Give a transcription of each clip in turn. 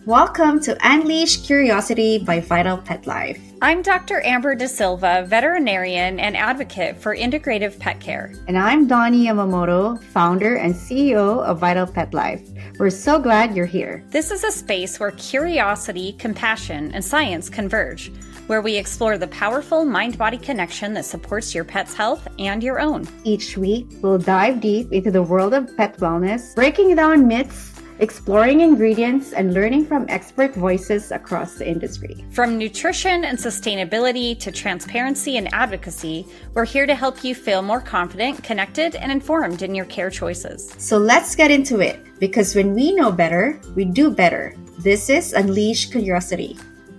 Welcome to Unleash Curiosity by Vital Pet Life. I'm Dr. Amber De Silva, veterinarian and advocate for integrative pet care. And I'm Donnie Yamamoto, founder and CEO of Vital Pet Life. We're so glad you're here. This is a space where curiosity, compassion, and science converge, where we explore the powerful mind-body connection that supports your pet's health and your own. Each week, we'll dive deep into the world of pet wellness, breaking down myths, exploring ingredients, and learning from expert voices across the industry. From nutrition and sustainability to transparency and advocacy, we're here to help you feel more confident, connected, and informed in your care choices. So let's get into it, because when we know better, we do better. This is Unleash Curiosity.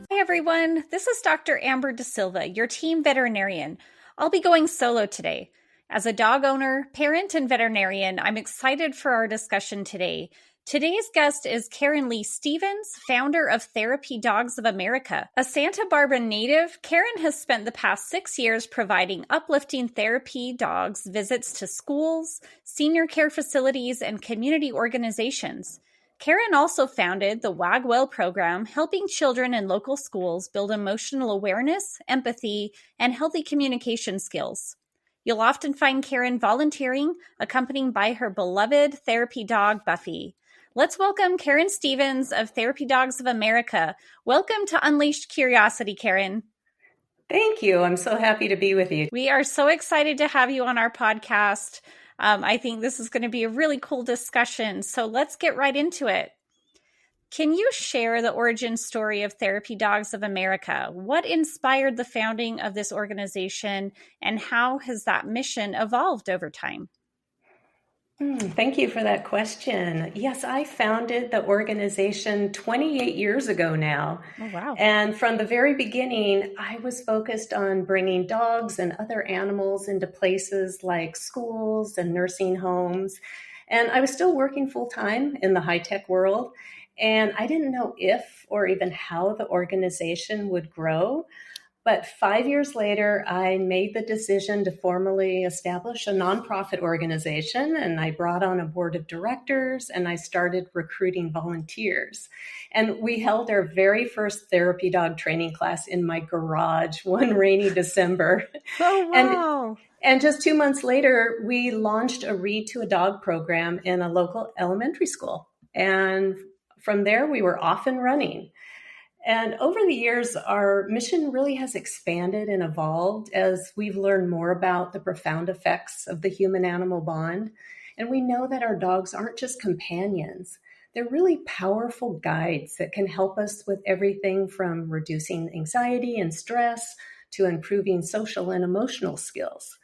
Hi everyone, this is Dr. Amber De Silva, your team veterinarian. I'll be going solo today. As a dog owner, parent, and veterinarian, I'm excited for our discussion today. Today's guest is Karen Lee Stevens, founder of Therapy Dogs of America. A Santa Barbara native, Karen has spent the past 6 years providing uplifting therapy dogs visits to schools, senior care facilities, and community organizations. Karen also founded the Wag Well program, helping children in local schools build emotional awareness, empathy, and healthy communication skills. You'll often find Karen volunteering, accompanied by her beloved therapy dog, Buffy. Let's welcome Karen Stevens of Therapy Dogs of America. Welcome to Unleashed Curiosity, Karen. Thank you. I'm so happy to be with you. We are so excited to have you on our podcast. I think this is going to be a really cool discussion. So let's get right into it. Can you share the origin story of Therapy Dogs of America? What inspired the founding of this organization, and how has that mission evolved over time? Thank you for that question. Yes, I founded the organization 28 years ago now. Oh, wow. And from the very beginning, I was focused on bringing dogs and other animals into places like schools and nursing homes. And I was still working full-time in the high-tech world. And I didn't know if or even how the organization would grow. But 5 years later, I made the decision to formally establish a nonprofit organization, and I brought on a board of directors, and I started recruiting volunteers. And we held our very first therapy dog training class in my garage one rainy December. Oh, wow. And just 2 months later, we launched a Read to a Dog program in a local elementary school. And from there, we were off and running. And over the years, our mission really has expanded and evolved as we've learned more about the profound effects of the human-animal bond. And we know that our dogs aren't just companions. They're really powerful guides that can help us with everything from reducing anxiety and stress to improving social and emotional skills.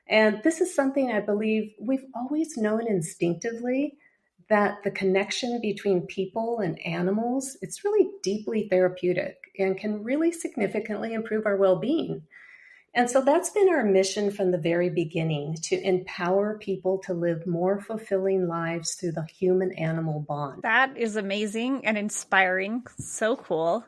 And this is something I believe we've always known instinctively, that the connection between people and animals, it's really deeply therapeutic and can really significantly improve our well-being. And so that's been our mission from the very beginning, to empower people to live more fulfilling lives through the human-animal bond. That is amazing and inspiring. So cool.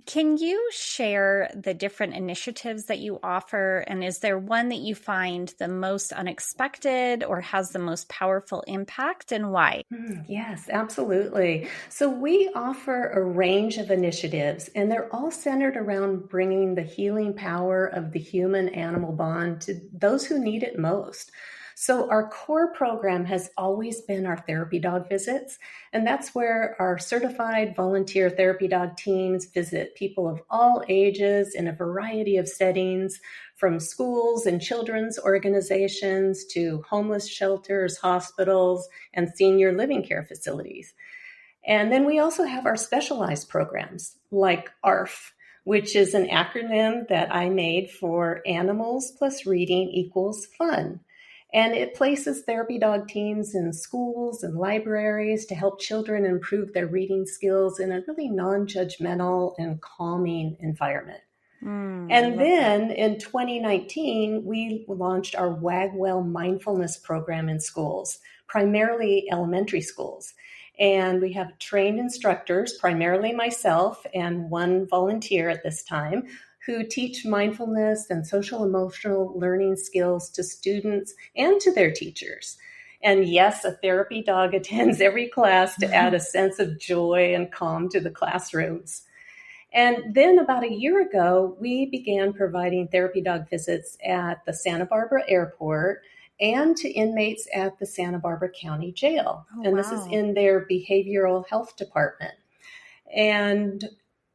Can you share the different initiatives that you offer? And is there one that you find the most unexpected or has the most powerful impact, and why? Yes, absolutely. So we offer a range of initiatives, and they're all centered around bringing the healing power of the human-animal bond to those who need it most. So our core program has always been our therapy dog visits, and that's where our certified volunteer therapy dog teams visit people of all ages in a variety of settings, from schools and children's organizations to homeless shelters, hospitals, and senior living care facilities. And then we also have our specialized programs like ARF, which is an acronym that I made for Animals Plus Reading Equals Fun. And it places therapy dog teams in schools and libraries to help children improve their reading skills in a really non-judgmental and calming environment. And then in 2019, we launched our Wag Well mindfulness program in schools, primarily elementary schools. And we have trained instructors, primarily myself and one volunteer at this time, who teach mindfulness and social emotional learning skills to students and to their teachers. And yes, a therapy dog attends every class to add a sense of joy and calm to the classrooms. And then about a year ago, we began providing therapy dog visits at the Santa Barbara airport and to inmates at the Santa Barbara County Jail. And this is in their behavioral health department. And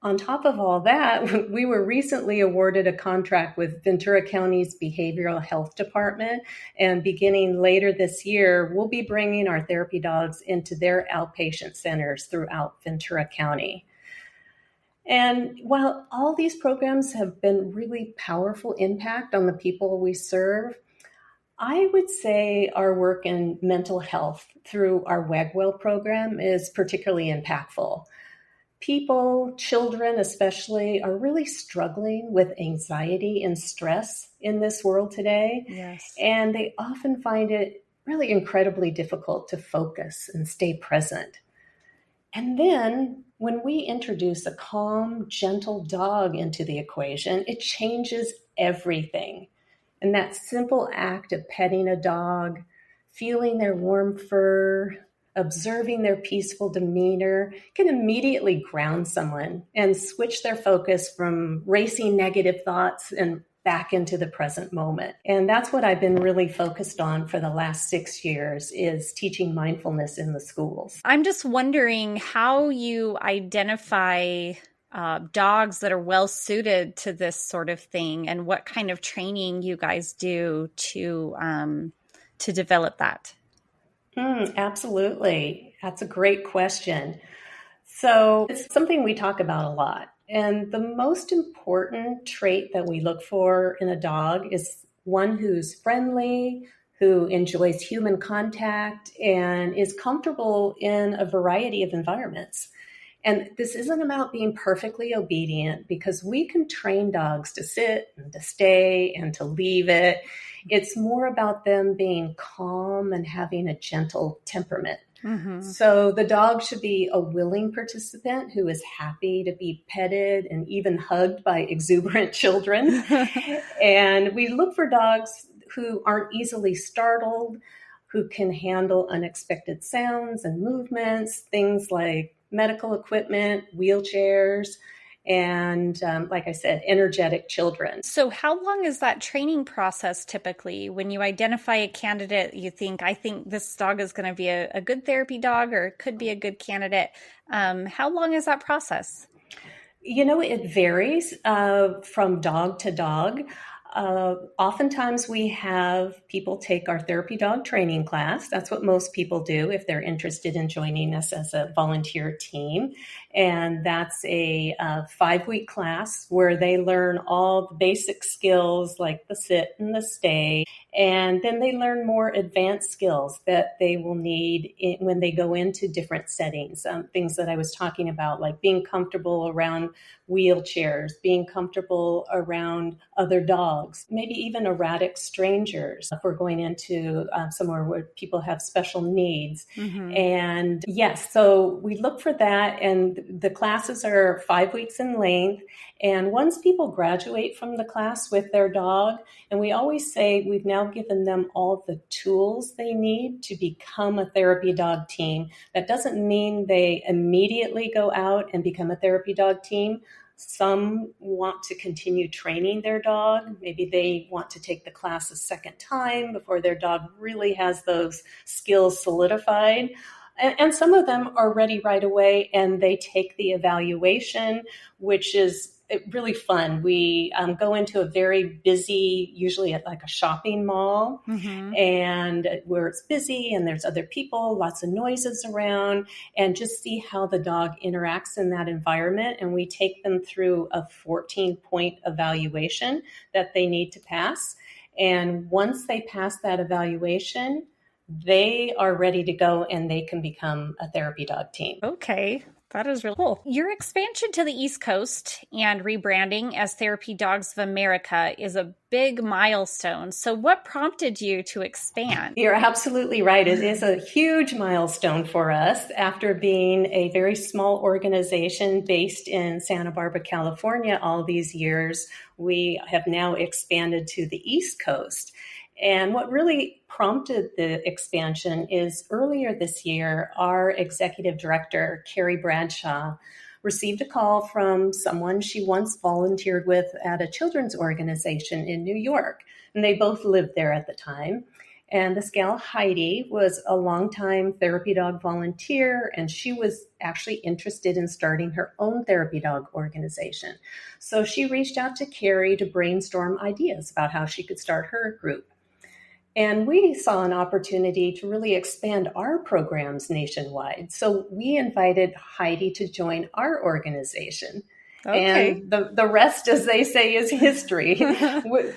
on top of all that, we were recently awarded a contract with Ventura County's Behavioral Health Department. And beginning later this year, we'll be bringing our therapy dogs into their outpatient centers throughout Ventura County. And while all these programs have been really powerful impact on the people we serve, I would say our work in mental health through our Wag Well program is particularly impactful. People, children especially, are really struggling with anxiety and stress in this world today. Yes. And they often find it really incredibly difficult to focus and stay present. And then when we introduce a calm, gentle dog into the equation, it changes everything. And that simple act of petting a dog, feeling their warm fur, observing their peaceful demeanor can immediately ground someone and switch their focus from racing negative thoughts and back into the present moment. And that's what I've been really focused on for the last 6 years, is teaching mindfulness in the schools. I'm just wondering how you identify dogs that are well suited to this sort of thing, and what kind of training you guys do to develop that. Absolutely. That's a great question. So it's something we talk about a lot. And the most important trait that we look for in a dog is one who's friendly, who enjoys human contact, and is comfortable in a variety of environments. And this isn't about being perfectly obedient, because we can train dogs to sit and to stay and to leave it. It's more about them being calm and having a gentle temperament. Mm-hmm. So the dog should be a willing participant who is happy to be petted and even hugged by exuberant children. And we look for dogs who aren't easily startled, who can handle unexpected sounds and movements, things like medical equipment, wheelchairs, and like I said, energetic children. So how long is that training process typically? When you identify a candidate, you think, I think this dog is going to be a good therapy dog, or it could be a good candidate. How long is that process? You know, it varies from dog to dog. Oftentimes we have people take our therapy dog training class. That's what most people do if they're interested in joining us as a volunteer team. And that's a 5-week class where they learn all the basic skills like the sit and the stay. And then they learn more advanced skills that they will need when they go into different settings. Things that I was talking about, like being comfortable around wheelchairs, being comfortable around other dogs, maybe even erratic strangers if we're going into somewhere where people have special needs. Mm-hmm. And yes, so we look for that. And the classes are 5 weeks in length. And once people graduate from the class with their dog, and we always say we've now given them all the tools they need to become a therapy dog team. That doesn't mean they immediately go out and become a therapy dog team. Some want to continue training their dog. Maybe they want to take the class a second time before their dog really has those skills solidified. And some of them are ready right away, and they take the evaluation, which is really fun. We go into a very busy, usually at like a shopping mall, mm-hmm. and where it's busy and there's other people, lots of noises around, and just see how the dog interacts in that environment. And we take them through a 14-point evaluation that they need to pass. And once they pass that evaluation, they are ready to go and they can become a therapy dog team. Okay. That is really cool. Your expansion to the East Coast and rebranding as Therapy Dogs of America is a big milestone. So what prompted you to expand? You're absolutely right. It is a huge milestone for us. After being a very small organization based in Santa Barbara, California, all these years, we have now expanded to the East Coast. And what really prompted the expansion is earlier this year, our executive director, Carrie Bradshaw, received a call from someone she once volunteered with at a children's organization in New York. And they both lived there at the time. And this gal, Heidi, was a longtime therapy dog volunteer, and she was actually interested in starting her own therapy dog organization. So she reached out to Carrie to brainstorm ideas about how she could start her group. And we saw an opportunity to really expand our programs nationwide. So we invited Heidi to join our organization. Okay. And the rest, as they say, is history.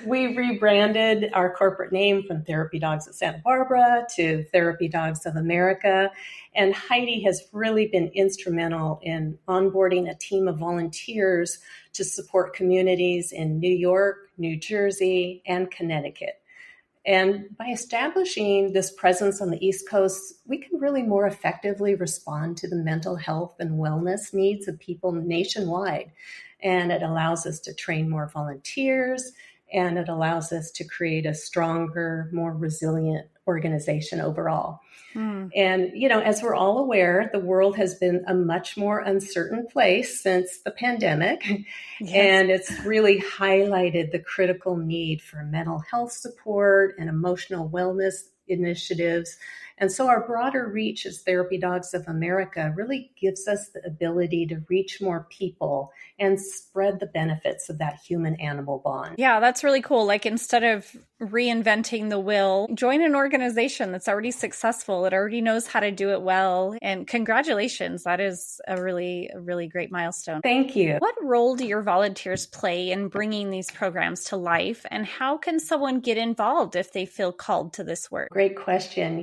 We rebranded our corporate name from Therapy Dogs of Santa Barbara to Therapy Dogs of America. And Heidi has really been instrumental in onboarding a team of volunteers to support communities in New York, New Jersey, and Connecticut. And by establishing this presence on the East Coast, we can really more effectively respond to the mental health and wellness needs of people nationwide. And it allows us to train more volunteers, and it allows us to create a stronger, more resilient organization overall. And, as we're all aware, the world has been a much more uncertain place since the pandemic. Yes. And it's really highlighted the critical need for mental health support and emotional wellness initiatives. And so our broader reach as Therapy Dogs of America really gives us the ability to reach more people and spread the benefits of that human-animal bond. Yeah, that's really cool. Like, instead of reinventing the wheel, join an organization that's already successful. It already knows how to do it well. And congratulations. That is a really great milestone. Thank you. What role do your volunteers play in bringing these programs to life? And how can someone get involved if they feel called to this work? Great question.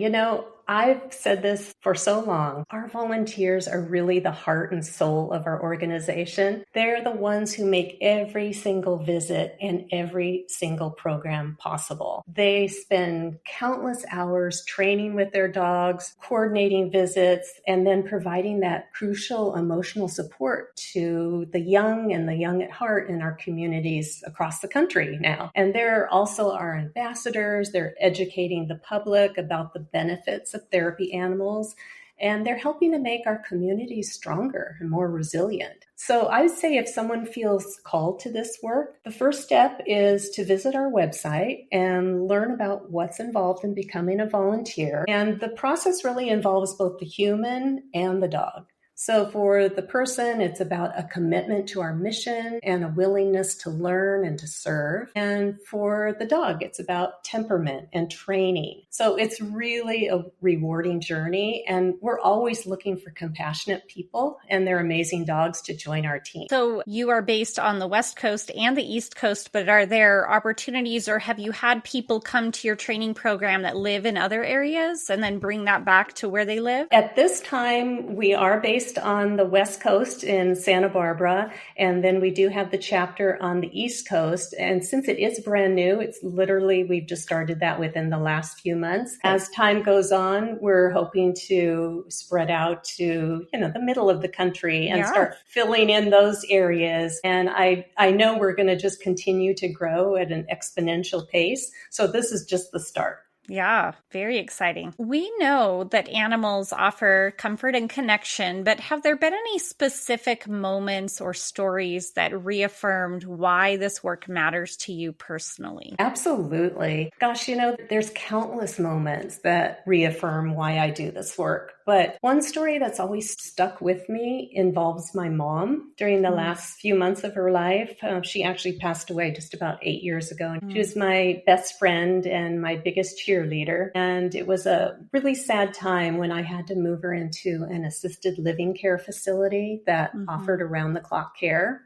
I've said this for so long. Our volunteers are really the heart and soul of our organization. They're the ones who make every single visit and every single program possible. They spend countless hours training with their dogs, coordinating visits, and then providing that crucial emotional support to the young and the young at heart in our communities across the country now. And they're also our ambassadors. They're educating the public about the benefits of therapy animals, and they're helping to make our communities stronger and more resilient. So I would say if someone feels called to this work, the first step is to visit our website and learn about what's involved in becoming a volunteer. And the process really involves both the human and the dog. So for the person, it's about a commitment to our mission and a willingness to learn and to serve. And for the dog, it's about temperament and training. So it's really a rewarding journey. And we're always looking for compassionate people and their amazing dogs to join our team. So you are based on the West Coast and the East Coast, but are there opportunities, or have you had people come to your training program that live in other areas and then bring that back to where they live? At this time, we are based on the West Coast in Santa Barbara, and then we do have the chapter on the East Coast. And since it is brand new, we've just started that within the last few months. As time goes on, we're hoping to spread out to, the middle of the country and start filling in those areas. And I know we're going to just continue to grow at an exponential pace. So this is just the start. Yeah, very exciting. We know that animals offer comfort and connection, but have there been any specific moments or stories that reaffirmed why this work matters to you personally? Absolutely. Gosh, there's countless moments that reaffirm why I do this work. But one story that's always stuck with me involves my mom. During the last few months of her life, she actually passed away just about 8 years ago. She was my best friend and my biggest cheerleader. And it was a really sad time when I had to move her into an assisted living care facility that offered around-the-clock care.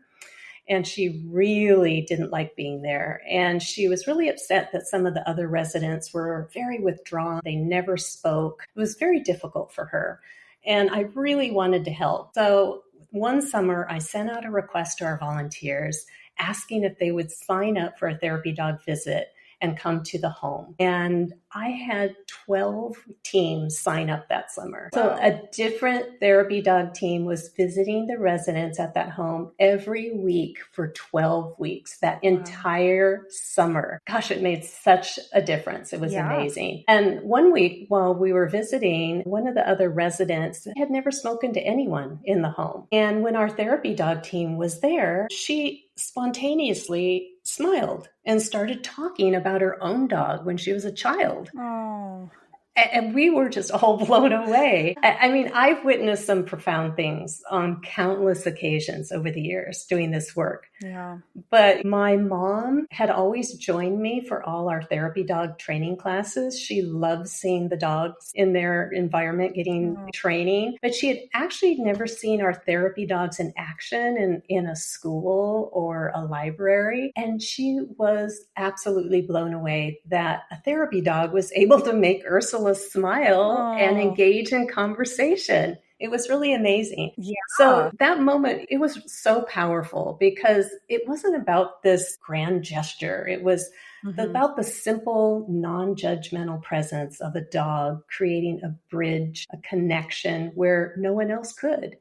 And she really didn't like being there. And she was really upset that some of the other residents were very withdrawn. They never spoke. It was very difficult for her. And I really wanted to help. So one summer, I sent out a request to our volunteers asking if they would sign up for a therapy dog visit and come to the home. And I had 12 teams sign up that summer. Wow. So a different therapy dog team was visiting the residents at that home every week for 12 weeks, that entire summer. Gosh, it made such a difference. It was amazing. And one week while we were visiting, one of the other residents had never spoken to anyone in the home. And when our therapy dog team was there, she spontaneously smiled and started talking about her own dog when she was a child. Oh. And we were just all blown away. I mean, I've witnessed some profound things on countless occasions over the years doing this work. Yeah. But my mom had always joined me for all our therapy dog training classes. She loves seeing the dogs in their environment getting training, but she had actually never seen our therapy dogs in action in a school or a library. And she was absolutely blown away that a therapy dog was able to make Ursula smile and engage in conversation. It was really amazing. Yeah. So that moment, it was so powerful because it wasn't about this grand gesture. It was about the simple, non-judgmental presence of a dog creating a bridge, a connection where no one else could.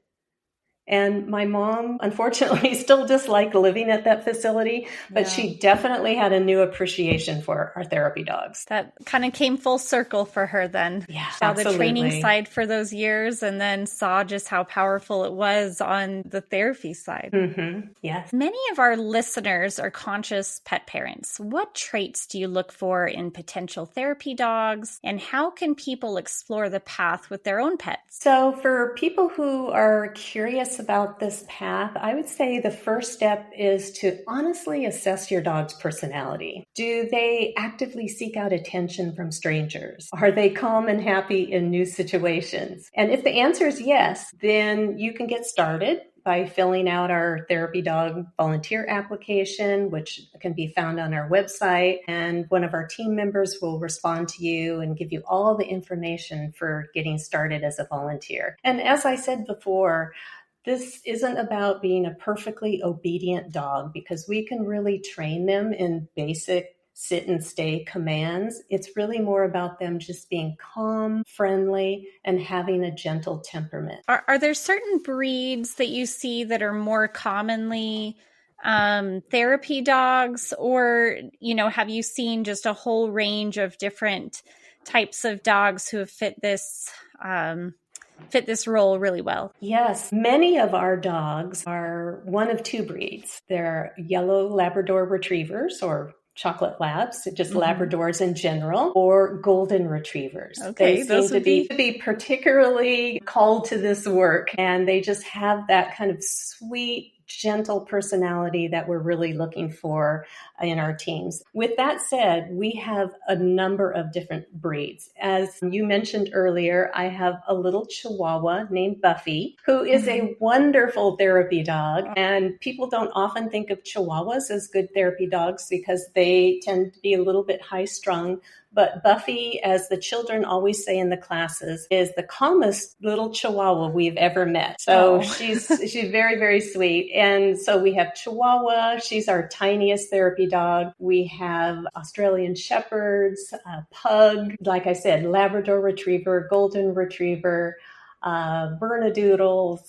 And my mom, unfortunately, still disliked living at that facility, but she definitely had a new appreciation for our therapy dogs. That kind of came full circle for her then. Yeah, saw absolutely. The training side for those years and then saw just how powerful it was on the therapy side. Mm-hmm. Yes. Many of our listeners are conscious pet parents. What traits do you look for in potential therapy dogs, and how can people explore the path with their own pets? So for people who are curious about this path, I would say the first step is to honestly assess your dog's personality. Do they actively seek out attention from strangers? Are they calm and happy in new situations? And if the answer is yes, then you can get started by filling out our therapy dog volunteer application, which can be found on our website. And one of our team members will respond to you and give you all the information for getting started as a volunteer. And as I said before, this isn't about being a perfectly obedient dog because we can really train them in basic sit and stay commands. It's really more about them just being calm, friendly, and having a gentle temperament. Are there certain breeds that you see that are more commonly therapy dogs, or, have you seen just a whole range of different types of dogs who have fit this role really well? Yes, many of our dogs are one of two breeds. They're yellow Labrador retrievers or chocolate labs, just Labradors in general, or golden retrievers. Okay, they seem to be particularly called to this work, and they just have that kind of sweet, gentle personality that we're really looking for in our teams. With that said, we have a number of different breeds. As you mentioned earlier, I have a little Chihuahua named Buffy, who is a wonderful therapy dog. And people don't often think of Chihuahuas as good therapy dogs because they tend to be a little bit high strung. But Buffy, as the children always say in the classes, is the calmest little Chihuahua we've ever met. So she's very, very sweet. And so we have Chihuahua. She's our tiniest therapy dog. We have Australian Shepherds, Pug, like I said, Labrador Retriever, Golden Retriever, Bernedoodles,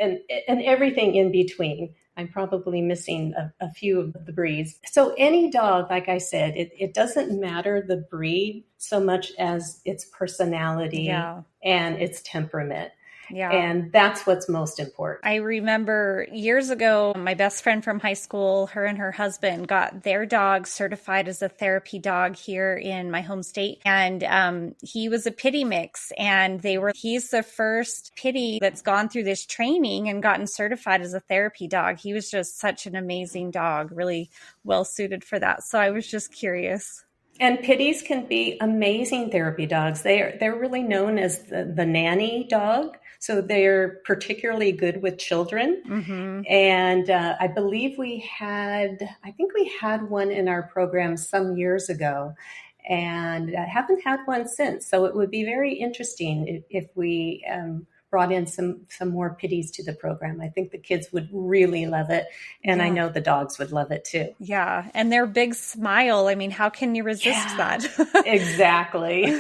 and everything in between. I'm probably missing a few of the breeds. So any dog, like I said, it doesn't matter the breed so much as its personality and its temperament. Yeah. And that's what's most important. I remember years ago, my best friend from high school, her and her husband got their dog certified as a therapy dog here in my home state. And he was a pitty mix, and he's the first pitty that's gone through this training and gotten certified as a therapy dog. He was just such an amazing dog, really well suited for that. So I was just curious. And pitties can be amazing therapy dogs. They're really known as the nanny dog. So they're particularly good with children. Mm-hmm. And I believe we had one in our program some years ago, and I haven't had one since. So it would be very interesting if we brought in some more pitties to the program. I think the kids would really love it. And I know the dogs would love it too. Yeah. And their big smile. I mean, how can you resist that? Exactly.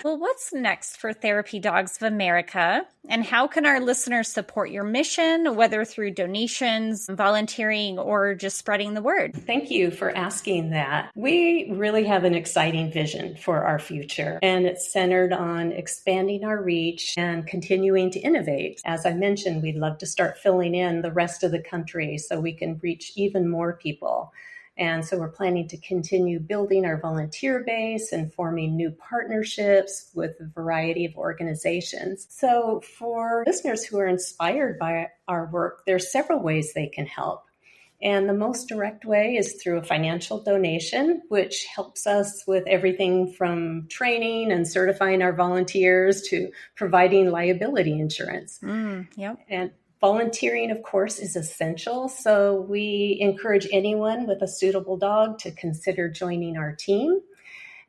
Well, what's next for Therapy Dogs of America? And how can our listeners support your mission, whether through donations, volunteering, or just spreading the word? Thank you for asking that. We really have an exciting vision for our future, and it's centered on expanding our reach and continuing to innovate. As I mentioned, we'd love to start filling in the rest of the country so we can reach even more people. And so we're planning to continue building our volunteer base and forming new partnerships with a variety of organizations. So for listeners who are inspired by our work, there's several ways they can help. And the most direct way is through a financial donation, which helps us with everything from training and certifying our volunteers to providing liability insurance. Yep. And volunteering, of course, is essential. So we encourage anyone with a suitable dog to consider joining our team.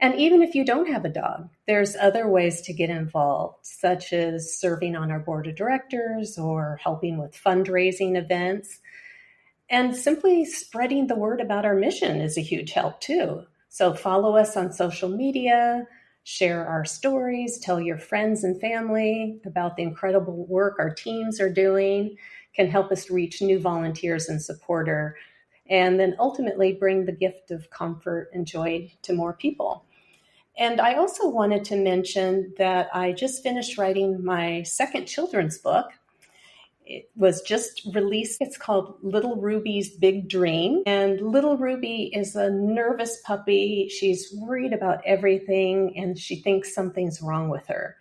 And even if you don't have a dog, there's other ways to get involved, such as serving on our board of directors or helping with fundraising events. And simply spreading the word about our mission is a huge help too. So follow us on social media, share our stories, tell your friends and family about the incredible work our teams are doing, can help us reach new volunteers and supporters, and then ultimately bring the gift of comfort and joy to more people. And I also wanted to mention that I just finished writing my second children's book. It was just released. It's called Little Ruby's Big Dream. And Little Ruby is a nervous puppy. She's worried about everything and she thinks something's wrong with her.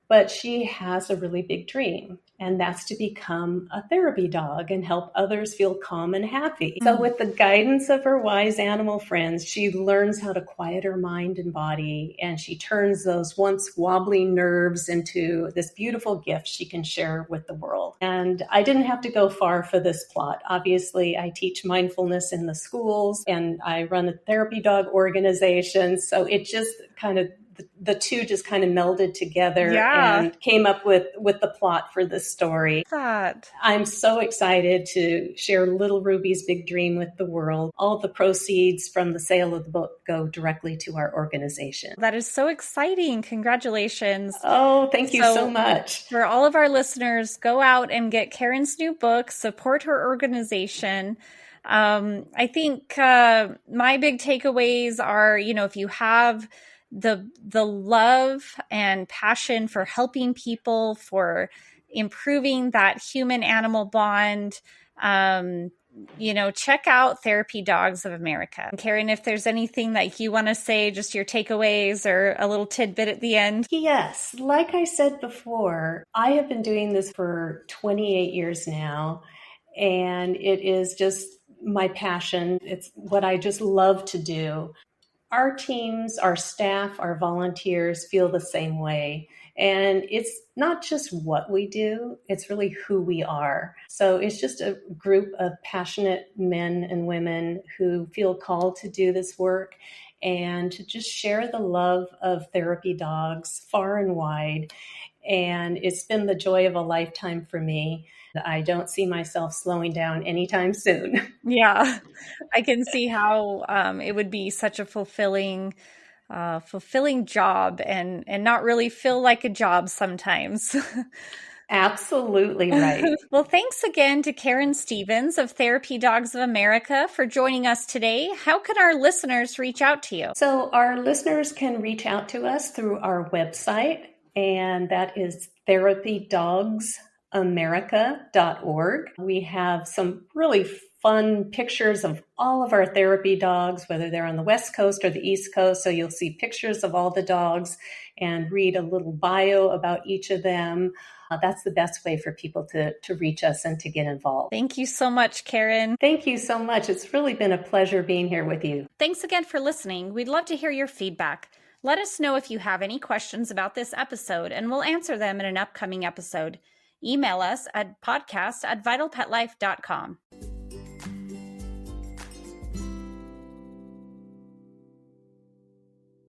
But she has a really big dream, and that's to become a therapy dog and help others feel calm and happy. So with the guidance of her wise animal friends, she learns how to quiet her mind and body, and she turns those once wobbly nerves into this beautiful gift she can share with the world. And I didn't have to go far for this plot. Obviously, I teach mindfulness in the schools, and I run a therapy dog organization. So it just kind of the two just kind of melded together and came up with the plot for this story. I'm so excited to share Little Ruby's Big Dream with the world. All the proceeds from the sale of the book go directly to our organization. That is so exciting. Congratulations. Oh, thank you so much. For all of our listeners, go out and get Karen's new book, support her organization. I think my big takeaways are, if you have the love and passion for helping people, for improving that human animal bond, check out Therapy Dogs of America. Karen, if there's anything that you want to say, just your takeaways or a little tidbit at the end. Yes, like I said before, I have been doing this for 28 years now, and it is just my passion. It's what I just love to do. Our teams, our staff, our volunteers feel the same way. And it's not just what we do, it's really who we are. So it's just a group of passionate men and women who feel called to do this work and to just share the love of therapy dogs far and wide. And it's been the joy of a lifetime for me. I don't see myself slowing down anytime soon. Yeah, I can see how it would be such a fulfilling job and not really feel like a job sometimes. Absolutely right. Well, thanks again to Karen Stevens of Therapy Dogs of America for joining us today. How can our listeners reach out to you? So our listeners can reach out to us through our website, and that is therapydogs.america.org. We have some really fun pictures of all of our therapy dogs, whether they're on the West Coast or the East Coast. So you'll see pictures of all the dogs and read a little bio about each of them. That's the best way for people to reach us and to get involved. Thank you so much, Karen. Thank you so much. It's really been a pleasure being here with you. Thanks again for listening. We'd love to hear your feedback. Let us know if you have any questions about this episode, and we'll answer them in an upcoming episode. Email us at podcast@vitalpetlife.com.